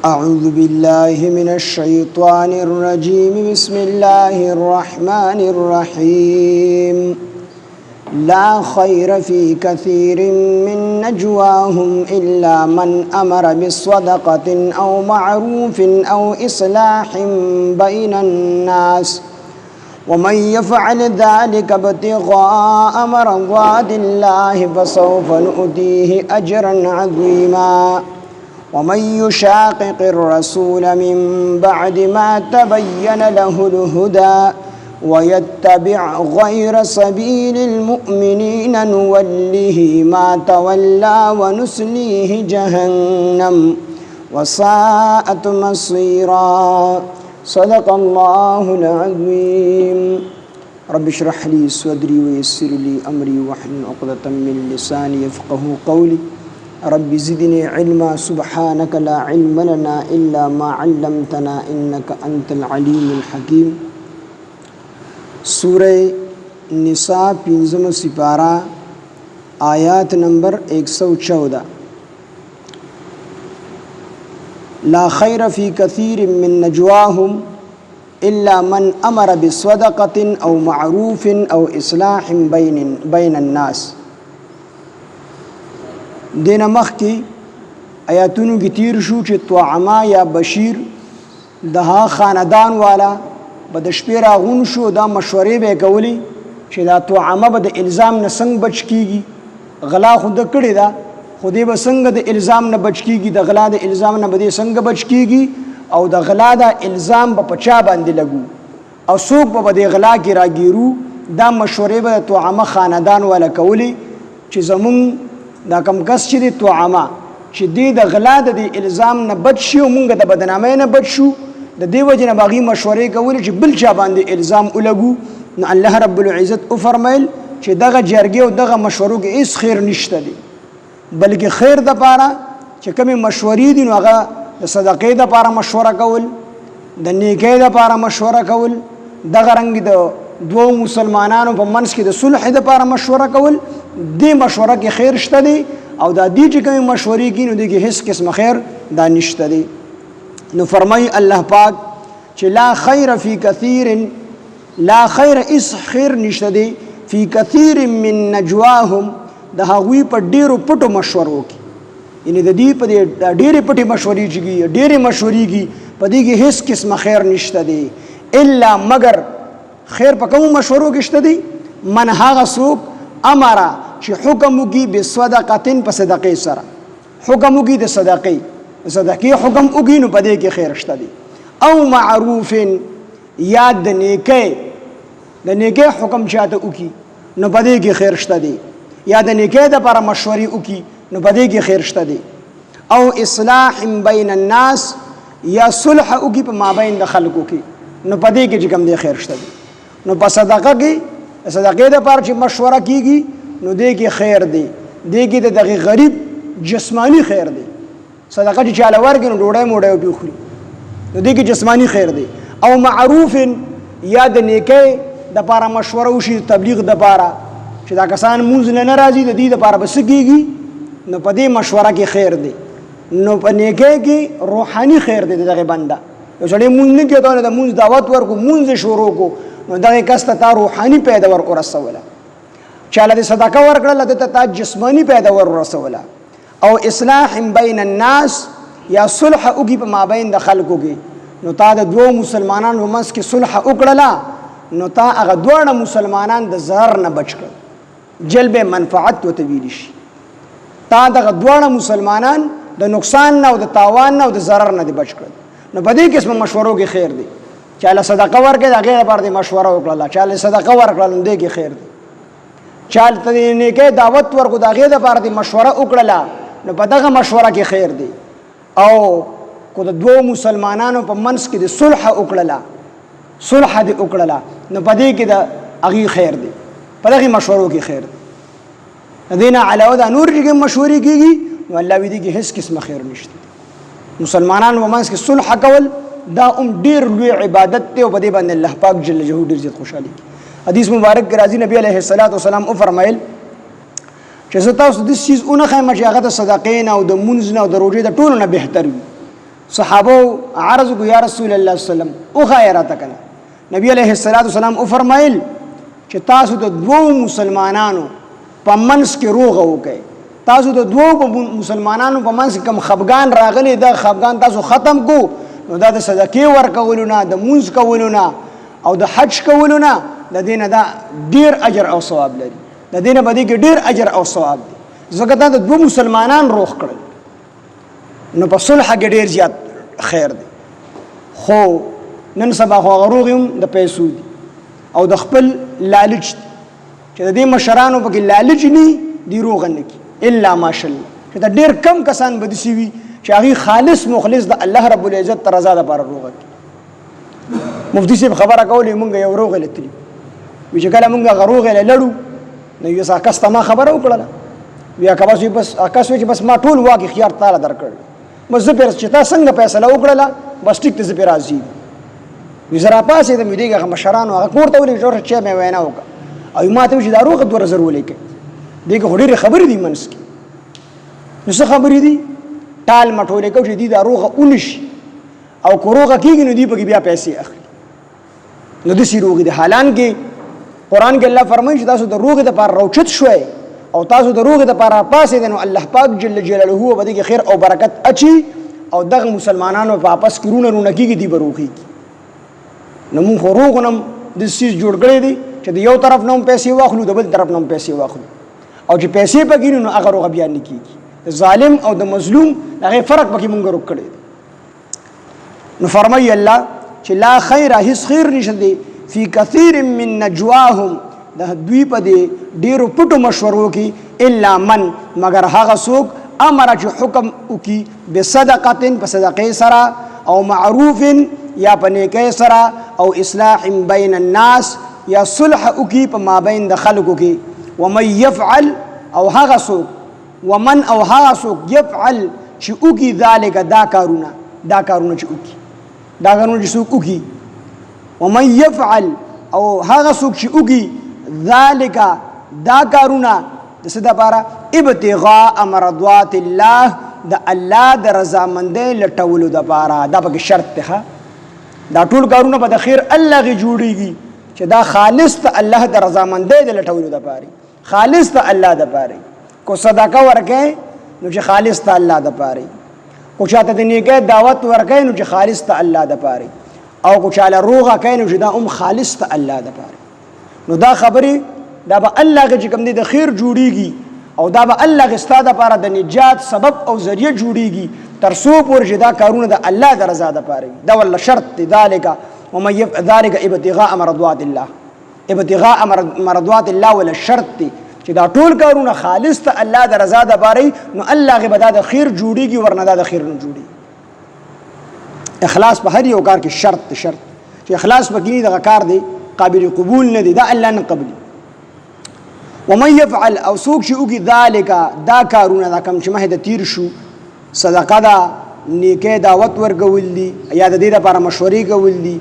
أعوذ بالله من الشيطان الرجيم بسم الله الرحمن الرحيم لا خير في كثير من نجواهم إلا من أمر بصدقة أو معروف أو إصلاح بين الناس ومن يفعل ذلك ابتغاء مرضات الله فسوف نؤتيه أجرا عظيما ومن يشاقق الرسول من بعد ما تبين له الهدى ويتبع غير سبيل المؤمنين نوله ما تولى ونسليه جهنم وساءت مصيرا صدق الله العظيم رب اشرح لي صدري ويسر لي أمري واحلل عقدة من لساني يفقهوا قولي رب زدني علما سبحانك لا علم لنا إلا ما علمتنا إنك أنت العليم الحكيم سورہ نساء پنزم سپارہ آیات نمبر 114 لا خیر فی کثیر من نجواهم الا من امر بصدقة او معروف او اصلاح بین الناس. دین مخ کی آیاتونو کی تیر شو چې طعما یا بشیر دها خاندان والا به د شپې راغون شو دا مشورې به کولی چې دا طعما به د الزام نه څنګه بچ کیږي. غلا خو د کړې ده خو دې به څنګه د الزام نه بچ کیږي، د غلا د الزام نه به دې څنګه بچ کیږي او د غلا د الزام به په چا باندې لګو او څوک به د غلا کې راګیرو. دا مشورې به د طعما خاندان والا کولی چې زمون دا کم کس چې د طعما چې دې د غلا د الزام نه بچ شي او مونږ د بدنامۍ نه بچ شو، د دې وجه نه باغي مشورې کولې چې بل چا باندې الزام ولګو. نو الله رب العزت او فرمایل چې دغه جرګې او دغه مشورو کې هیڅ خیر نشته دی، بلکې خیر د پاره چې کومې مشورې دي نو هغه د صدقې د پاره مشوره کول، د نیکۍ د پاره مشوره کول، دغه رنګ د دوه مسلمانانو په منځ کې د صلح د پاره مشوره کول. دې مشوره کې خیر شته دی او دا دې چې کومې مشورې کې نو دې کې هیڅ قسم خیر دا نشته دی. نو فرمای الله پاک چې لا خیر فی کثیر، لا خیر اس خیر نشته دی فی کثیر من نجواهم د هغوی په ډیرو پټو مشورو کې، یعنی د دې په ډیرې پټې مشورې چې ډیرې مشورې کې په دې کې هیڅ قسم خیر نشته دی الا مگر خیر په کوم مشورو کې شته دی من هغه څوک امره چې حکم وکړي بصدقتین په صدقې سره، حکم وکړي د صدقې حکم وکړي نو په دې کې خیر شته دی. او معروف یا د نیکۍ حکم چاته وکړي نو په دې کې خیر شته دی، یا د نیکۍ دپاره مشورې وکړي نو په دې کې خیر شته دی. او اصلاح بین الناس یا صلح وکړي په مابین د خلکو کې نو په دې کې چې کوم دی خیر شته دی. نو په صدقه کې صدقې دپاره چې مشوره کیږي نو دې کې خیر دی، دې کې د دغه غریب جسمانی خیر دی. صدقه چې چاله ورکړي نو ډوډۍ موډۍ وپې خوري نو دې کې جسمانی خیر دی. او معروف یا د نیکۍ دپاره مشوره وشي تبلیغ دپاره چې دا کسان مونځ نه راځي د دې دپاره به څه کېږي نو په دې مشوره کې خیر دی. نو په نیکۍ کې روحاني خیر دی. دغه بنده یو سړی مونځ نه کوي ته د مونځ دعوت ورکړو مونځ یې شروع کړو نو دغه کس ته تا روحاني پیدا ورسوله، چاله د صدقه ورکړله ده ته تا جسماني پیدا ورسوله. او اصلاح بین الناس یا صلح وکړي په مابین د خلکو کې نو تا د دوه مسلمانانو په منځ کې صلح وکړله نو تا هغه دواړه مسلمانان د ضرر نه بچ کړل، جلب منفعت ورته ویلی شي. تا دغه دواړه مسلمانان د نقصان نه او د تاوان نه او د ضرر نه دې بچ کړل. نو په دې قسمه مشورو کې خیر دی. چاله صدقه ورکړې د هغې لپاره دې مشوره وکړله، چاله صدقه ورکړله نو دې کې خیر دی. چاله ته د نیکۍ دعوت ورکړو د هغې لپاره دې مشوره وکړله نو په دغه مشوره کې خیر دی. او کو د دوه مسلمانانو په منځ کې د صلح وکړله نو په دې کې د هغې خیر دی، په دغې مشورو کې خیر دی. د دې نه علاوه دا نور چې کوم مشورې کېږي نو الله وایي دې کې هېڅ قسمه خیر نشته. مسلمانانو په منځ کې صلح کول دا ډېر لوی عبادت دی او په دې باندې الله پاک جل جلاله ډېر زیات خوشحالي کوي. حدیث مبارک کې راځي نبی علیه الصلاۃ والسلام او فرمایل چې زه تاسو د چیز اون خایم چې هغه د صدقې نه او د منځ نه او د روزې د ټولو نه بهتر وي. صحابه عرض کو یا رسول الله صلی الله علیه وسلم او خیراته کنه نبی علیہ الصلوۃ والسلام او فرمایل چې تاسو د دوو مسلمانانو په منځ کې روغه وکړئ تاسو د دوو مسلمانانو په منځ کې کوم خفګان راغلی دا خفګان تاسو ختم کو نو دا د صدقې ورکولو نه د مونځ کولو نه او د حج کولو نه د دې نه دا ډیر اجر او ثواب لري د دې نه به دې کې ډیر اجر او ثواب دی ځکه دا د دوو مسلمانان روغ کړل نو په صلح کې ډیر زیات خیر دی خو نن سبا خو هغه روغ هم د پیسو دي او د خپل لالچ دی چې د دې مشرانو پکې لالچ نه دی روغ نه کی الا ماشاءالله چې دا ډیر کم کسان به دي وي چې هغه خالص مخلص د الله رب العزت تر رضا لپاره روغ کی مفتی صاحب خبره کولې مونږ یو روغ لتلی وی چې کله مونږ غروغ لړو نو یو ساکست ما خبره وکړه بیا کبا بس اکاس چې بس ما ټول واقع خيار تعالی درکړ بس زه پر چې تا څنګه فیصله وکړه بس ټیک ته زه پر راضي وی زرا پاسې د میډیګه مشرانو هغه کوړه ولې جوړ چې مې وینا وکړه او ما ته چې دا روغ 2000 ولیکه دغه هډېره خبرې دي منس کې نو څه خبرې دي ټال مټولې کو چې دي دا روغه اونش او کوروغه کېږي نو دی په بیا پیسې اخلي نو د سی روغ دي حالان کې قران کې الله فرمایي چې تاسو د روغ د پر روچت شوي او تاسو د روغ د پر پاسې نو الله پاک جل جلاله به دې خیر او برکت اچي او دغه مسلمانانو په واپس کړونه رونه کېږي دی بروخي نو موږ روغ نم د سیس جوړ کړی دي چې د یو طرف نوم پیسې واخلو د بل طرف نوم پیسې واخلو او چې پیسې پکې نو هغه روغ بیان نه کیږي ظالم او د مظلوم هغه فرق پکې مونږ روک کړی نو فرمایي الله چې لا خیر هیڅ خیر نشته دی فی کثیر من نجواهم د دوی په دې ډیرو پټو مشورو کې الا من مگر هغه څوک امر چې حکم وکي بصدقه په صدقې سره او معروف یا په نیکۍ سره او اصلاح بین الناس یا صلح وکي په مابین د خلکو کې ومن يفعل او هغه څوک ومن او هغه څوک يفعل چې وکي ذلک دا کارونه چې وکي دا کارونه چې څوک وکي ومن يفعل او هغه څوک چې وکي ذلک دا کارونه د څه دپاره ابتغاء مرضات الله د الله د رضامندۍ لټولو دپاره دا پکې شرط دی دا ټول کارونه به د خیر الله غي جوړیږي چې دا خالص ته الله د رضامندۍ د لټولو دپاره خالص ته الله دپاره کو صدقه ورکې نو چې خالص ته الله دپاره کو چاته د نیکۍ دعوت ورکې نو چې خالص ته الله دپاره او کو چاله روغه کوي نو چې دا خالص ته الله دپاره نو دا خبرې دا به الله کې چې کوم دی د خیر جوړیږي او دا به الله کې ستا دپاره د نجات سبب او ذریعه جوړیږي تر څو پورې چې دا کارونه د الله د رضا دپاره دا والله شرط دی ذلک ومن يفعل ذلك ابتغاء مرضات الله ابتغاء مرضات الله ولا شرط دی چې دا ټول کارونه خالص ته الله د رضا دپاره نو الله کې به دا د خیر جوړیږي ورنه دا د خیر نه جوړیږي اخلاص په هر یو کار کې شرط چې اخلاص پکې نه دغه کار دی قابل قبول نه دی دا الله نه قبلي ومن يفعل او سوق چې وکي ذلک دا کارونه دا کم چې مه د تیر شو صدقه دا نیکه دعوت ورکول دي یا د دې لپاره مشورې کول دي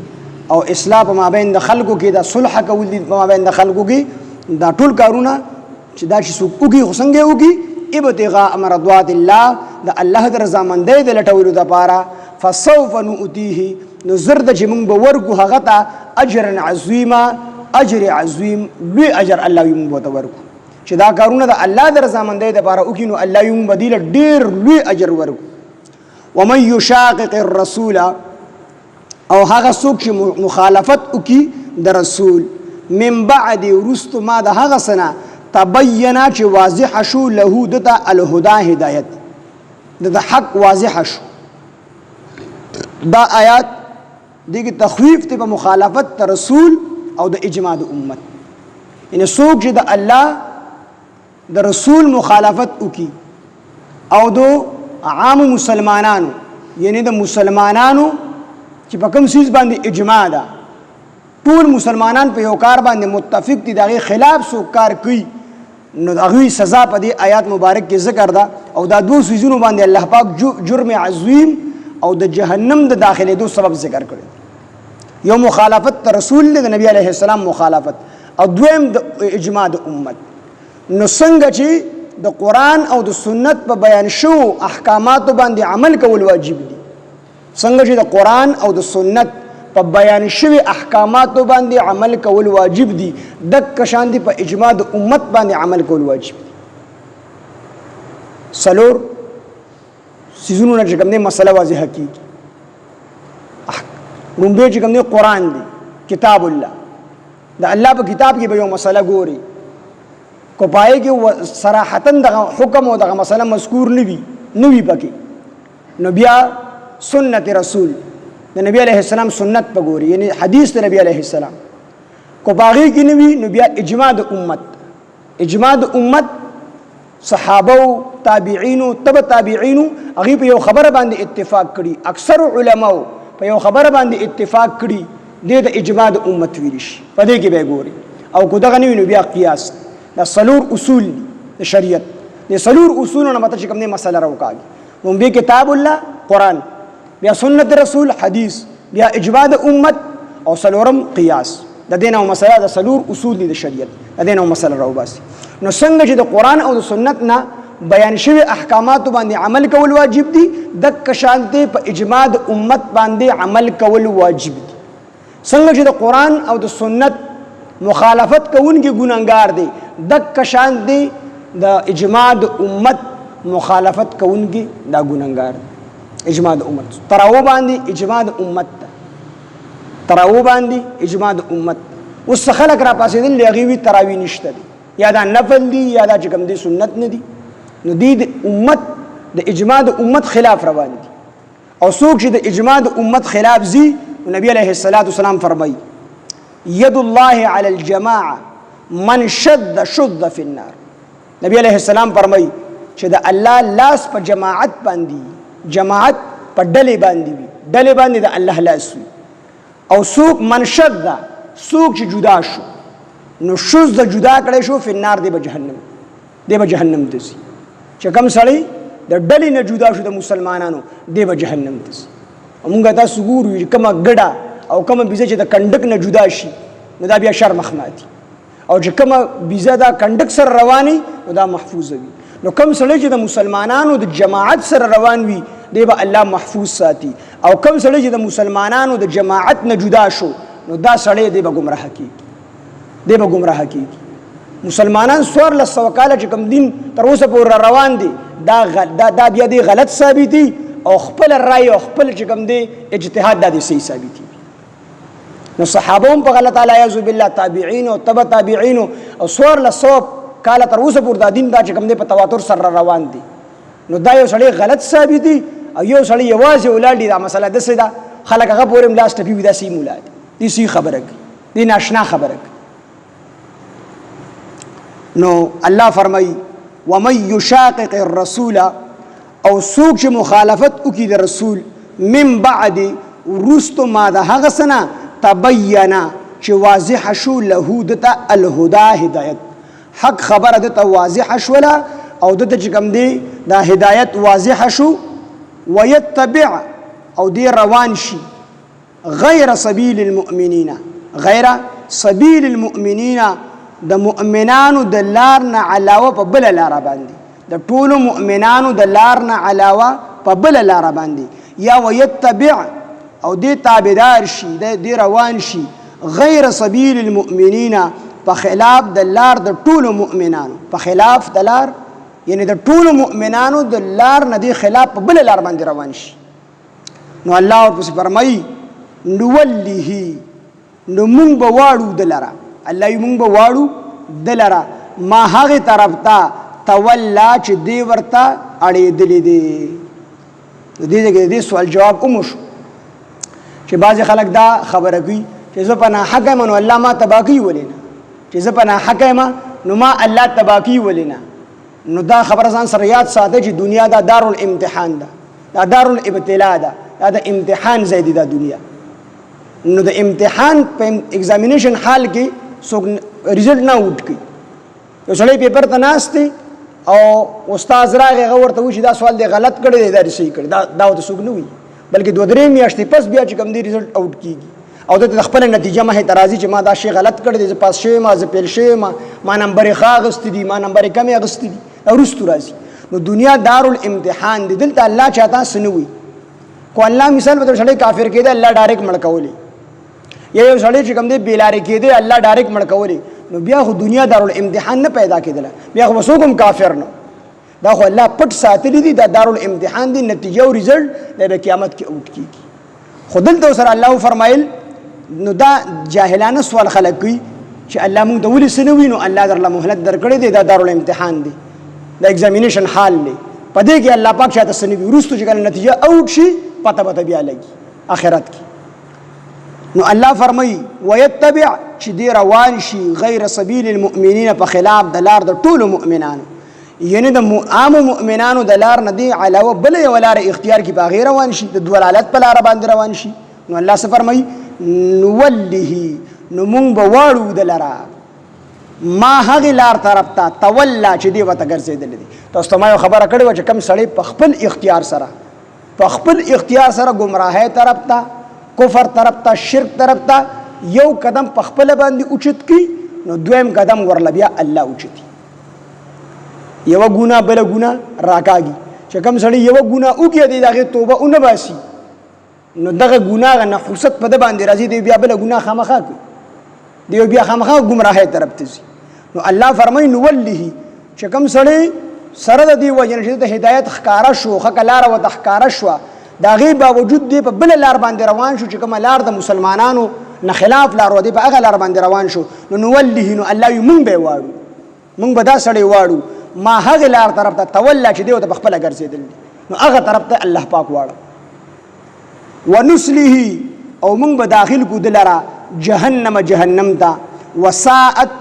او اصلاح په مابین د خلکو کې دا صلح کول دي په مابین د خلکو کې دا ټول کارونه چې دا چې سوق وکي خو څنګه وکي ابتغاء مرضات الله د الله د رضامندۍ د لټولو لپاره فسوف نؤتيه نو زرد چې موږ به ورکو هغه ته اجر عظیما اجر عظیم لوی اجر الله یې موږ ته ورکو چې دا کارونه د الله د رضامندۍ لپاره وکړي نو الله یې موږ بدیل ډیر لوی اجر ورکو ومن يشاقق الرسول او هغه څوک چې مخالفت وکړي د رسول من بعد رست ما د هغه سنه تبینا چې واضح شو له دته الهدى هدایت د حق واضح شو دا آیات دغه تخویف ته په مخالفت رسول او د اجماع د امت ان څوک چې د الله د رسول مخالفت وکي او د عام مسلمانانو یعنی د مسلمانانو چې په کوم سیس باندې اجماع ده ټول مسلمانان په یو کار باندې متفق دي دغه خلاف سو کار کوي نو هغه سزا په دې آیات مبارک کې ذکر ده او دا دوه سيزونو باندې الله پاک جرم عظیم او د جهنم د داخله دو سبب ذکر کړی یو مخالفت رسول د نبی علیه السلام مخالفت او دویم د اجماع د امت نو څنګه چې د قران او د سنت په بیان شو احکامات باندې عمل کول واجب دي څنګه چې د قرآن او د سنت په بیان شوي احکاماتو باندې عمل کول واجب دي دک شان دي په اجماع د امت باندې عمل کول واجب دي څلور سیزونو نه چې کوم دی مسله واضحه کیږي لومبی چې کوم دی قرآن دی کتاب الله د الله په کتاب کې به یو مسله ګوري کو پای کې صراحتاً دغه حکم او دغه مسله مذکور نه وي پکې نو بیا سنت رسول د نبی علیه السلام سنت په ګوري یعنی حدیث د نبی علیه السلام کو باغی کې نه وي نو بیا اجماع د امت صحابه او تابعین او تبع تابعین هغه په یو خبره باندې اتفاق کړي اکثر علما په یو خبره باندې اتفاق کړي د اجماع د امت ویل شي په دې کې به ګوري او کو دغه نه وي نو بیا قیاس د سلور اصول د شریعت د سلور اصولونو مته چې کوم نه مسله راوکاږي هم به کتاب الله قرآن بیا سنت رسول حدیث بیا اجماع د امت او سلورم قیاس د دینه مسله د سلور اصول دي د شریعت د دینه مسله راوباسي نو څنګه چې د قرآن او د سنت نه بیان شوی احکامات باندې عمل کول واجب دي دک شانته په اجماع د امت باندې عمل کول واجب دي څنګه چې د قرآن او د سنت مخالفت کوونکی ګناهګار دی دک شانته د اجماع د امت مخالفت کوونکی دا ګناهګار اجماع د امت تراو باندې اجماع د امت تراو باندې اجماع د امت اوس خلک را پاسېدل لغوي تراوی نشته دي یا دا نفل دي یا دا چې کوم دي سنت نه دي نو دی د امت د اجماع د امت خلاف روان دي او څوک چې د اجماع د امت خلاف زی نبی علیه السلام فرمایي ید الله علی الجماعه من شد فی النار نبی علیه السلام فرمایي چې د الله لاس په جماعت باندې جماعت په ډلې باندې وي ډلې باندې د الله لاس وي او څوک من شد څوک چې جدا شو نو شوز د جدا کړی شو فی النار دی به جهنم ته ځي چې کوم سړی د ډلې نه جدا شو د مسلمانانو دی به جهنم ته ځي مونږ تاسو ګورو کومه ګډه او کومه بیزه چې د کنډک نه جدا شي نو دا بیا شر مخماتي او چې کومه بیزه دا کنډک سره رواني نو دا محفوظ وي نو کوم سړی چې د مسلمانانو د جماعت سره روان وي دی به الله محفوظ ساتي او کوم سړی چې د مسلمانانو د جماعت نه جدا شو نو دا سړی دی به گمراه کیږي مسلمانان سوار لسو کاله چې کوم دین تر اوسه پورې روان دي دا بیا دی غلط ثابتي او خپل رائے او خپل چې کوم دی اجتهاد د صحیح ثابتي نو صحابه هم په غلط علی اعوذ بالله تابعین او تبع تابعین او سوار لسو کاله تر اوسه پورې د دین دا چې کوم دی په تواتر سره روان دي نو دا یو سړی غلط ثابتي او یو سړی یوازې ولاړ دا مسله د سیدا خلک هغه پورې ملاس ټپی ودا سی مولاد دي سی خبره دي ناشنا خبره نو الله فرمای ومن یشاقق الرسول او سوق چې مخالفت وکړي د رسول من بعد رستو ما د هغه سنه تبینا چې واضح شو له دته الهدى هدایت حق خبره دته واضح شولا او دته چې کوم دی دا هدایت واضح شو ويتبع او دی روان شي غیر سبیل المؤمنین د مؤمنانو د لار نه علاوه په بل لار باندې د ټولو مؤمنانو د لار نه علاوه په بل لار باندې یا ويتبع او دی تابعدار شي دی روان شي غیر سبیل المؤمنین په خلاف د لار د ټولو مؤمنانو په خلاف د لار یعنی د ټولو مؤمنانو د لار نه دی خلاف په بل لار باندې روان شي نو الله ورپسې فرمایي نولیه نو مونږ به واړو دلره الله یې مونږ به واړو دلره ما هغې طرف ته تولا چې دی ورته اړېدلې دی د دې ځای کې د دې سوال جواب وشو چې بعضې خلک دا خبره کوي چې زه په ناحقه یم نو الله ما تباه کوي ولې نه چې زه په ناحقه یم نو ما الله تباه کوي ولې نه نو دا خبره ځان سره یاد ساتئ چې دنیا دا دارالامتحان ده دا دارالابتلا ده دا د امتحان ځای دی دا دنیا نو د امتحان په ایگزامینیشن حال کې څوک ریزلټ نه اوټ کوي یو سړی پیپر ته ناست دی او استاد راغی هغه ورته وایي چې دا سوال دی غلط کړی دی دا صحیح کړی دا ورته څوک نه وایي بلکې دوه درې میاشتې پس بیا چې کوم دی ریزلټ اوټ کیږي او دته خپل نتیجه مه ته راځي چې ما دا شی غلط کړی دی زه پاس شوی ما زه فیل شوی ما نمبرې ښه اخیستی دي ما نمبرې کمې اخیستی دي وروستو راځي نو دنیا دارالامتحان دی دلته الله چاته څه نه وایي کو الله مثال به سړی کافر کېده الله ډایرک مړ کولی یا یو سړی چې کوم دی بیلارې کېده الله ډایرک مړ کولی نو بیا خو دنیا دارالامتحان نه پیدا کېدله بیا خو څوک هم کافر نه دا خو الله پټ ساتلی دي دا دارالامتحان دی نتیجه او رزلټ د قیامت کې اوټ کېږي خو دلته سره الله فرمایل نو دا جاهلانه سوال خلک کوي چې الله موږ ته ولې څه نه وي نو الله درله مهلت درکړی دی دا دارالامتحان دی دا ایگزامینیشن حال دی په دې کې الله پاک شاته څه نه وي وروستو چې کله نتیجه اوټ شي پته به بیا لګي آخرت کې نو الله فرمایي ویتبع چې دی روان شي غیر سبیل المؤمنین په خلاف د لار د ټولو مؤمنانو یعنی د عام مؤمنانو د لار نه دی علاوه بل یو لار اختیار کی په غیر روان شي د دلالت په لار باندې روان شي نو الله څه فرمایي نوله نو مونږ به واړو د لرا ما هغې لار طرف ته تولا چې دی ورته ګرځېدلی دی تاسو ته ما یو خبره کړې وه چې کوم سړی په خپل اختیار سره ګمراهۍ طرف ته کفر طرف ته شرک طرف ته یو قدم په خپله باندې اوچت کړي نو دویم قدم ورله بیا الله اوچتي یوه ګناه بله ګناه راکاږي چې کوم سړی یوه ګناه وکړي دی د هغې توبه ونه باسي نو دغه ګناه نحوست په ده باندې راځي دی بیا بله ګناه خامخا کوي دی بیا خامخا ګمراهۍ طرف ته ځي نو الله فرمایي نوله چې کوم سړی سره د دې وجه نه چې د هدایت ښکاره شو ښه لاره ورته ښکاره شوه د هغې باوجود دی په بله لار باندې روان شو چې کومه لار د مسلمانانو نه خلاف لار و دی په هغه لار باندې روان شو نو نوله نو الله وي مونږ به یې واړو مونږ به دا سړی واړو ما هغې لار طرف ته تولا چې دی ورته په خپله ګرځېدل دي نو هغه طرف ته الله پاک واړو ونسله او مونږ به داخل کو د لره جهنم ته وساعت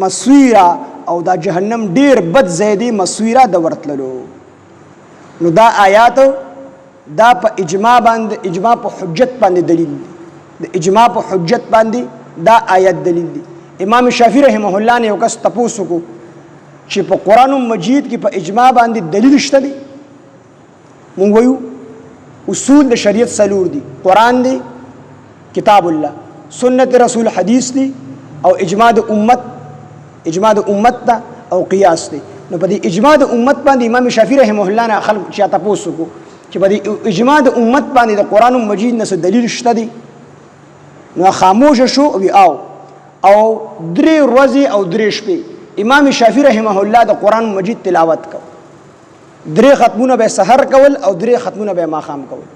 مسویرا او دا جهنم ډیر بد ځای دی مسویرا د ورتللو نو دا آیات دا په اجماع په حجت باندې دلیل دی د اجماع په حجت باندې دا آیت دلیل دی امام شافعي رحمه الله نه یو کس تپوس وکړو چې په قرآن مجید کې په اجماع باندې دلیل شته دی مونږ وایو اصول د شریعت څلور دي قرآن دی کتاب الله سنت رسول حدیث دی او اجماع د امت ته او قیاس دی نو په دې اجماع د امت باندې امام شافعي رحمه الله نه خلق چې تاسو کو چې په دې اجماع د امت باندې د قرآن مجید نه دلیل شته دی نو خاموش شو او 3 ورځې او 3 شپې امام شافعي رحمه الله د قرآن مجید تلاوت کو 3 ختمونه به سحر کول او 3 ختمونه به ماښام کول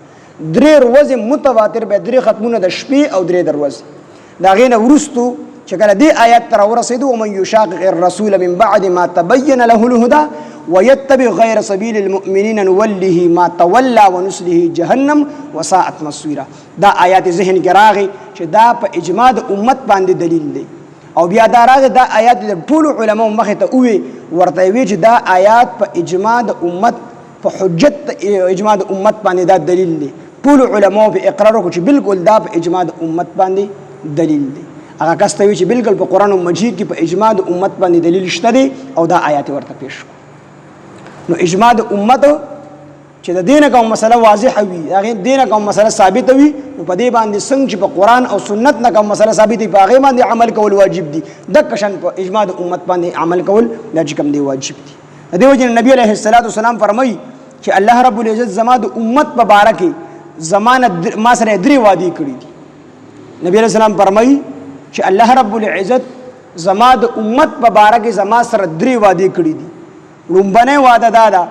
3 ورځې متواتر به 3 ختمونه د شپې او 3 د ورځې د هغې نه وروستو چې کله دې آیات ته راورسېدو ومن یشاقق الرسول من بعد ما تبین له الهدى ويتبع غیر سبیل المؤمنین نوله ما تولى ونسله جهنم وساءت مصیرا دا آیات ذهن کې راغی چې دا په اجماع د امت باندې دلیل دی او بیا دا راغی دا آیات د ټولو علماو مخې ته ووی ورته وی چې دا آیات په اجماع د امت په حجت اجماع د امت باندې دا دلیل دی ټول علماو په اقرار وکړو چې بالکل دا په اجماع د امت باندې دلیل دی هغه کس ته وی چې بالکل په قرآن مجید کې په اجماع د امت باندې دلیل شته دی او دا آیات ورته پیش کړو نو اجماع د امت چې د دینه کوم مسله واضحه وي هغه دینه کوم مسله ثابت وي نو په دې باندې څنګه چې په قرآن او سنت نه کوم مسله ثابت وي په هغه باندې عمل کول واجب دي د کشن په اجماع د امت باندې عمل کول دا چې کوم دی واجب دي د دې وجه نبی عليه الصلاه والسلام فرمایي چې الله رب العزت زما د امت په باره کې زمانه ما سره 3 وعده کړی دي نبی عليه السلام فرمایي چې الله رب العزت زما د امت په باره کې زما سره 3 وعده کړی دي لومبنه وعده دا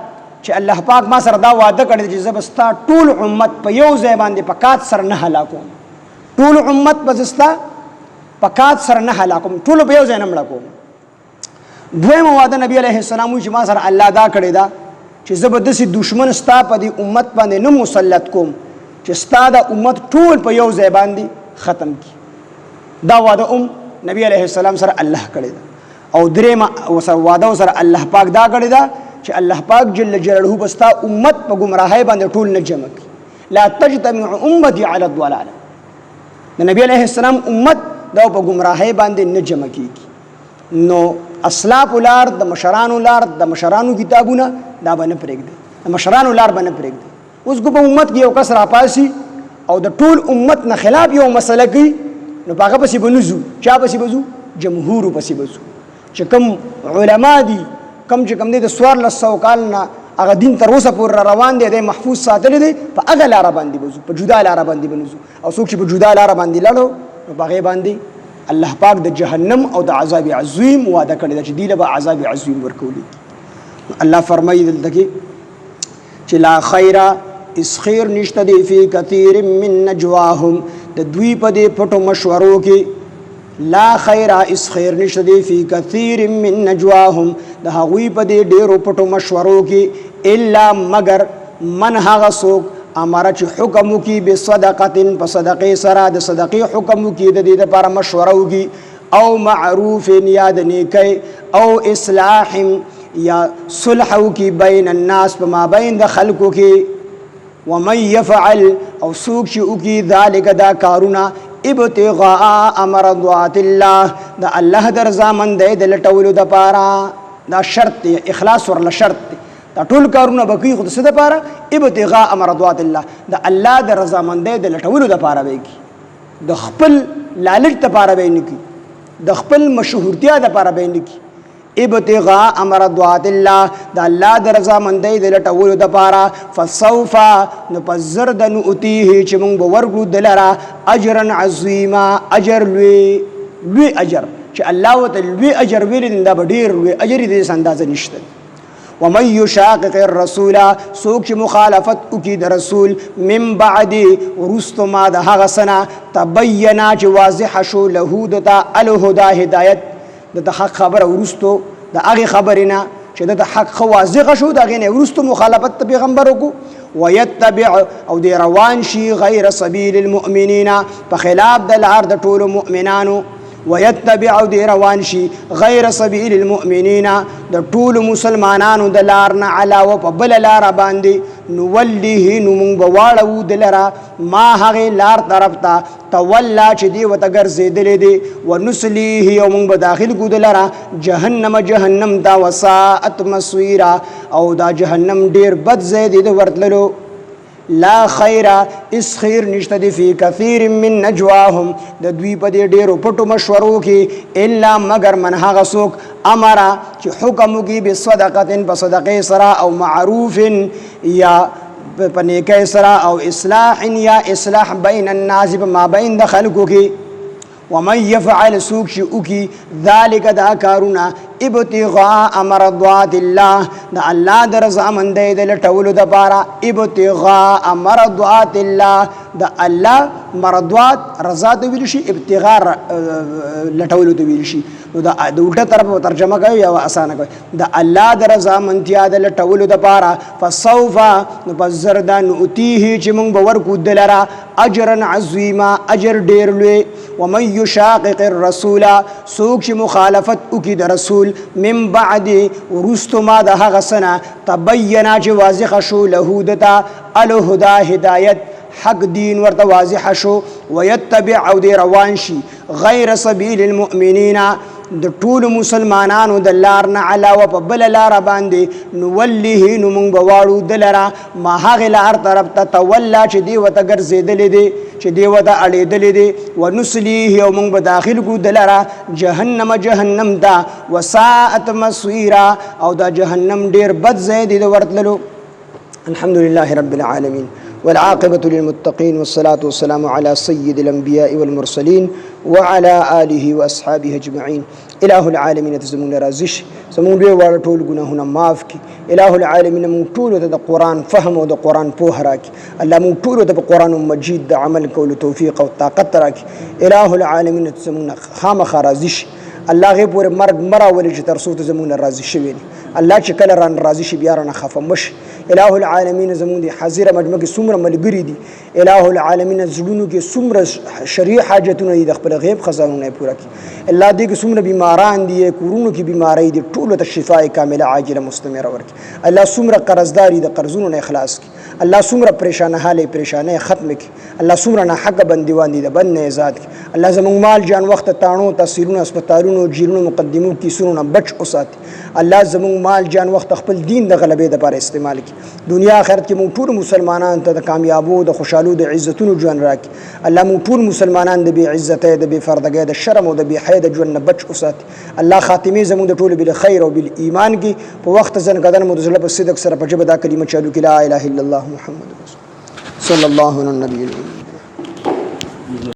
چې الله پاک ما سره دا وعده کړی چې زبستا ټول امت په یو ځای باندې پکات سره نه هلاکوم ټول امت بزستا پکات سره نه هلاکوم ټول په یو ځای نه مړ کوم دویم وعده نبی علیه السلام چې ما سره الله دا کړی دا چې زبردستی دشمن ستا په دې امت باندې نه مسلط کوم چې ستا د امت ټول په یو ځای باندې ختم کی دا وعده نبی علیه السلام سره الله کړی دا او درېم وعده سره الله پاک دا کړی دا چې الله پاک جل جلاله بستا امت په گمراهۍ باندې ټول نه جمع کړي لا تجتمع امتي على الضلال د نبی علیه السلام امت دا په گمراهۍ باندې نه جمع کیږي نو اسلاف لار د مشرانو لار د مشرانو کتابونه دا باندې پرېږدي د مشرانو لار باندې پرېږدي اوس کو په امت کې یو کس راپاسي او د ټول امت نه خلاف یو مسله کوي نو هغه پسې بنوزو چا پسې بزو جمهور پسې بزو چې کوم علما دي کم چې کم دي د 1400 کال نه هغه دین تر اوسه پورې روان دی د محفوظ ساتلی دی په هغه لاره باندې به ځو په جدا لاره باندې به نه ځو او څوک چې په جدا لاره باندې لاړو نو په هغې باندې الله پاک د جهنم او د عذاب عظیم وعده کړې ده چې دوی له به عذاب عظیم ورکولی. الله فرمایي دلته کې چې لا خیره اس خیر نشته دی فی کثیر من نجواهم د دوی په دې پټو مشورو کې لا خیره اس خیر نشته دی فی کثیر من نجواهم د هغوی په دې ډېرو پټو مشورو کې الا مگر من هغه څوک امره چې حکم وکړي بصدقة په صدقې سره د صدقې حکم وکړي د دې دپاره مشوره وکړي او معروف یا د نیکۍ او اصلاح یا صلح وکړي بین الناس په مابین د خلکو کې ومن یفعل او څوک چې وکړي ذلک دا کارونه ابتغاء مرضات الله د الله د رضامندۍ د لټولو دپاره دا شرط دی اخلاص ورله شرط دی دا ټول کارونه به کوي خو د څه دپاره ابتغاء مرضات الله د الله د رضامندۍ د لټولو دپاره به یې کوي د خپل لالچ دپاره به یې نه کوي د خپل مشهورتیا دپاره به یې نه کوي ابتغاء مرضات الله د الله د رضامندۍ د لټولو دپاره فسوف نو پس زر د نؤتیه چې موږ به ورکړو د لره اجرا عظیما اجر لوی اجر چې الله ورته لوی اجر ویلی دی دا به ډېر لوی اجر یې د دې اندازه نشته. ومن یشاقق الرسول څوک چې مخالفت وکړي د رسول من بعد وروستو ما د هغه څه نه تبینا چې واضحه شو له دته الهدی هدایت د حق خبره وروستو د هغې خبرې نه چې د حق ښه واضحه شو د هغې نه وروستو مخالفت د پیغمبر وکړو ویتبع او دی روان شي غیر سبیل المؤمنین په خلاف د لار د ټولو مؤمنانو ويتبع او دی روان شي غیر سبیل المؤمنین د ټولو مسلمانانو د لار نه علاوه په بله لاره باندې نولیه نو موږ به واړوو د لره ما هغې لار طرف ته تولا چې دی ورته ګرځېدلی دی ونسلیه او موږ به داخل کړو د لره جهنم ته وساءت مصیرا او دا جهنم ډېر بد ځای دی د ورتللو. لا خیره اس خیر نشته دی فی کثیر من نجواهم د دوی په دې ډېرو پټو مشورو کې الا مگر من هغه څوک امره چې حکم وکړي بصدقة په صدقې سره او معروف یا په نیکۍ سره او اصلاح یا اصلاح بین الناس په مابین د خلکو کې ومن یفعل څوک چې وکړي ذلک دا کارونه ابتغاء مرضات الله د الله د رضامندۍ د لټولو دپاره ابتغاء مرضات الله د الله مرضات رضا ته ویل شي ابتغاء لټولو ته ویل شي نو د الټه طرف ترجمه کوي یا اسانه کوي د الله د رضامندیا د لټولو دپاره فسوف نو پس زر دا نؤتیه چې موږ به ورکړو د لره اجرا عظیما اجر ډېر لوی. ومن یشاقق الرسول څوک چې مخالفت وکړي د رسول من بعد وروستو ما د هغه څه نه تبینا چې واضحه شو له دته الهدی هدایت حق دین ورته واضحه شو ویتبع او دی روان شي غیر سبیل المؤمنین د ټولو مسلمانانو د لار نه علاوه په بله لاره باندې نولیه نو موږ به واړو د لره ما هغې لار طرف ته تولا چې دی ورته ګرځېدلی دی چې دی ورته اړېدلی دی ونسلیه او موږ به داخل کړو د لره جهنم ته وساءت مصیرا او دا جهنم ډېر بد ځای دی د ورتللو. الحمد لله رب العالمين والعاقبة للمتقين والصلاة والسلام على سيد الأنبياء والمرسلين وعلى آله وأصحابه أجمعين. إله العالمين تزمون رازش زمون لوی واړه ټول ګناهونه معاف کړي. الہ العالمین موږ ټولو ته د قرآن فهم او د قرآن پوهه راکړي. الله موږ ټولو ته په قرآن مجید د عمل کولو توفیق او طاقت راکړي. الہ العالمین زمون خامخا راضي شي. الله غي پورې مرګ مراولي چې تر څو ته زمون راضي شوي دي. الله چې کله ران راضي شي بیا رانه خفه مشي. الہ العالمین زمون دي حاضره مجمع کې څومره ملګري دي. الہ العالمین زړونو کې څومره شرعي حاجتونه دي د خپل غیب خزانونه پوره کړي. الله دې کې څومره بیماران دي کورونو کې بیماری دي ټولو ته شفای کامله عاجله مستمره ورکړي. الله څومره قرضداري د قرضونو نه اخلاص کړي. الله څومره پریشان حاله پریشانه ختم کړي. الله څومره نه حق بنديوان دي د بند نه آزاد کړي. الله زموږ مال جان وخت تاڼو تحصیلونو اسپیټالونو جیلونو مقدمو کیسونو نه بچ اوساتي. الله زموږ مال جان وخت خپل دین د غلبې لپاره استعمال کړي. راکړي دنیا آخرت کې موږ ټول مسلمانانو ته د کامیابو د خوشحالو د عزتونو ژوند راکړي الله موږ ټول مسلمانان د بې عزتۍ د بې پردګۍ د شرم او د بې حیا د ژوند نه بچ وساتي الله خاتمې زموږ د ټولو بالخیر او بالایمان کې په وخت ځنکدن مو د زړه په صدق سره په ژبه دا کلمه چالو کړي لا اله الا الله محمد رسول صلی الله علی النبی